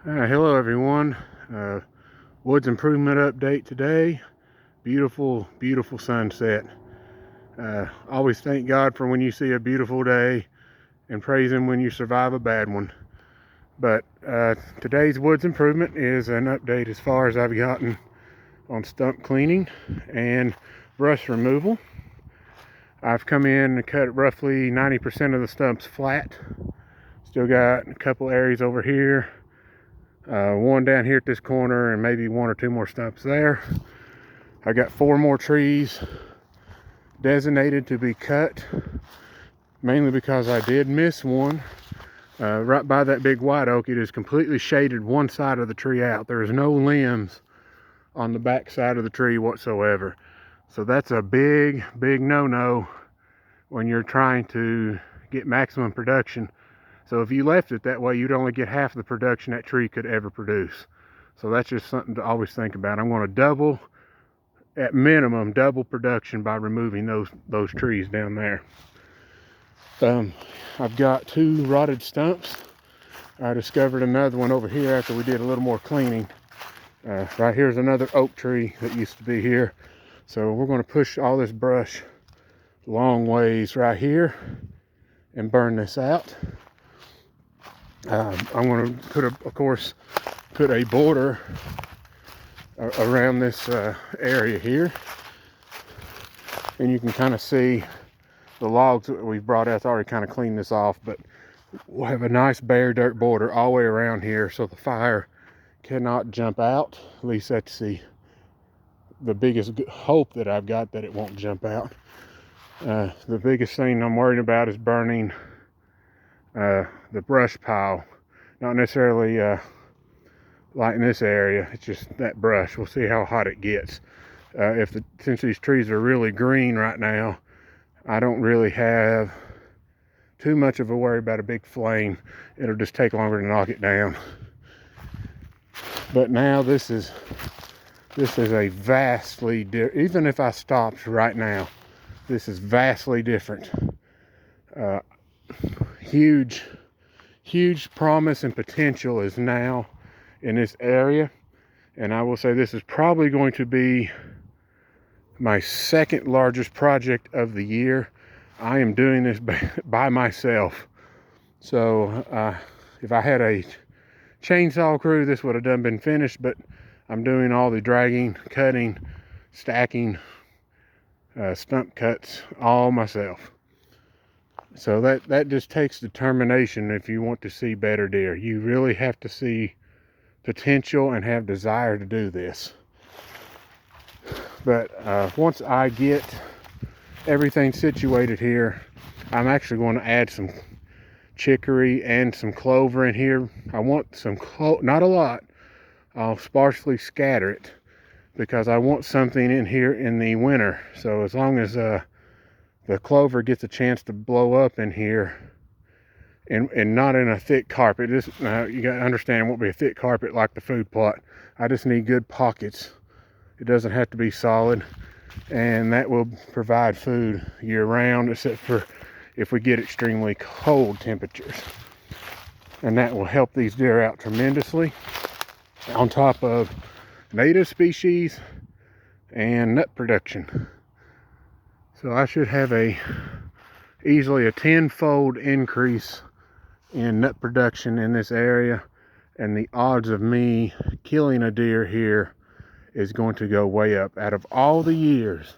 Hello everyone. Woods improvement update today. Beautiful, beautiful sunset. Always thank God for when you see a beautiful day and praise Him when you survive a bad one. But today's woods improvement is an update as far as I've gotten on stump cleaning and brush removal. I've come in and cut roughly 90% of the stumps flat. Still got a couple areas over here. One down here at this corner and maybe one or two more stumps there. I got 4 more trees designated to be cut, mainly because I did miss one. Right by that big white oak, it is completely shaded one side of the tree out. There is no limbs on the back side of the tree whatsoever. So that's a big, big no-no when you're trying to get maximum production. So if you left it that way, you'd only get half the production that tree could ever produce. So that's just something to always think about. I'm going to double, at minimum, double production by removing those trees down there. I've got 2 rotted stumps. I discovered another one over here after we did a little more cleaning. Right here's another oak tree that used to be here. So we're going to push all this brush long ways right here and burn this out. I'm going to of course put a border around this area here, and you can kind of see the logs that we've brought out. It's already kind of cleaned this off, but we'll have a nice bare dirt border all the way around here so the fire cannot jump out. At least that's the biggest hope that I've got, that it won't jump out. The biggest thing I'm worried about is burning the brush pile. Not necessarily like in this area, it's just that brush. We'll see how hot it gets. Since these trees are really green right now, I don't really have too much of a worry about a big flame. It'll just take longer to knock it down. But now this is a vastly even if I stopped right now, this is vastly different. Huge promise and potential is now in this area, and I will say this is probably going to be my second largest project of the year. I am doing this by myself. So if I had a chainsaw crew, this would have been finished, but I'm doing all the dragging, cutting, stacking, stump cuts all myself. So that just takes determination if you want to see better deer. You really have to see potential and have desire to do this. But once I get everything situated here, I'm actually going to add some chicory and some clover in here. I want some not a lot. I'll sparsely scatter it because I want something in here in the winter. So as long as the clover gets a chance to blow up in here, and not in a thick carpet. You got to understand, it won't be a thick carpet like the food plot. I just need good pockets. It doesn't have to be solid, and that will provide food year round, except for if we get extremely cold temperatures. And that will help these deer out tremendously, on top of native species and nut production. So I should have easily a 10-fold increase in nut production in this area, and the odds of me killing a deer here is going to go way up. Out of all the years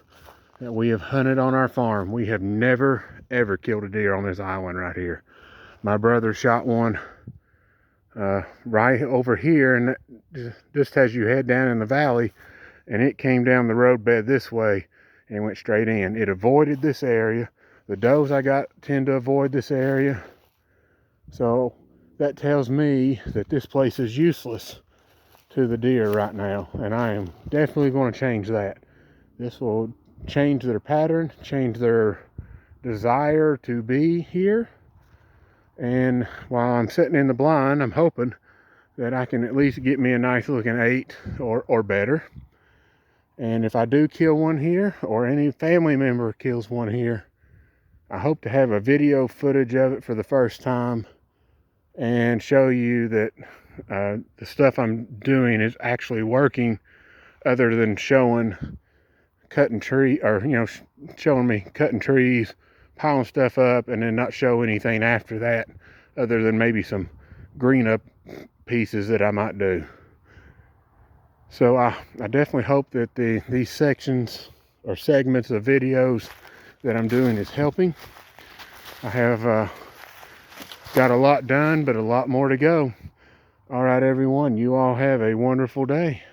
that we have hunted on our farm, we have never ever killed a deer on this island right here. My brother shot one right over here, and just as you head down in the valley, and it came down the roadbed this way and went straight in. It avoided this area. The does I got tend to avoid this area. So that tells me that this place is useless to the deer right now, and I am definitely going to change that. This will change their pattern, change their desire to be here. And while I'm sitting in the blind, I'm hoping that I can at least get me a nice looking 8 or better. And if I do kill one here, or any family member kills one here, I hope to have a video footage of it for the first time and show you that the stuff I'm doing is actually working, other than showing cutting tree, or showing me cutting trees, piling stuff up, and then not show anything after that, other than maybe some green up pieces that I might do. So I definitely hope that these sections or segments of videos that I'm doing is helping. I have got a lot done, but a lot more to go. All right, everyone, you all have a wonderful day.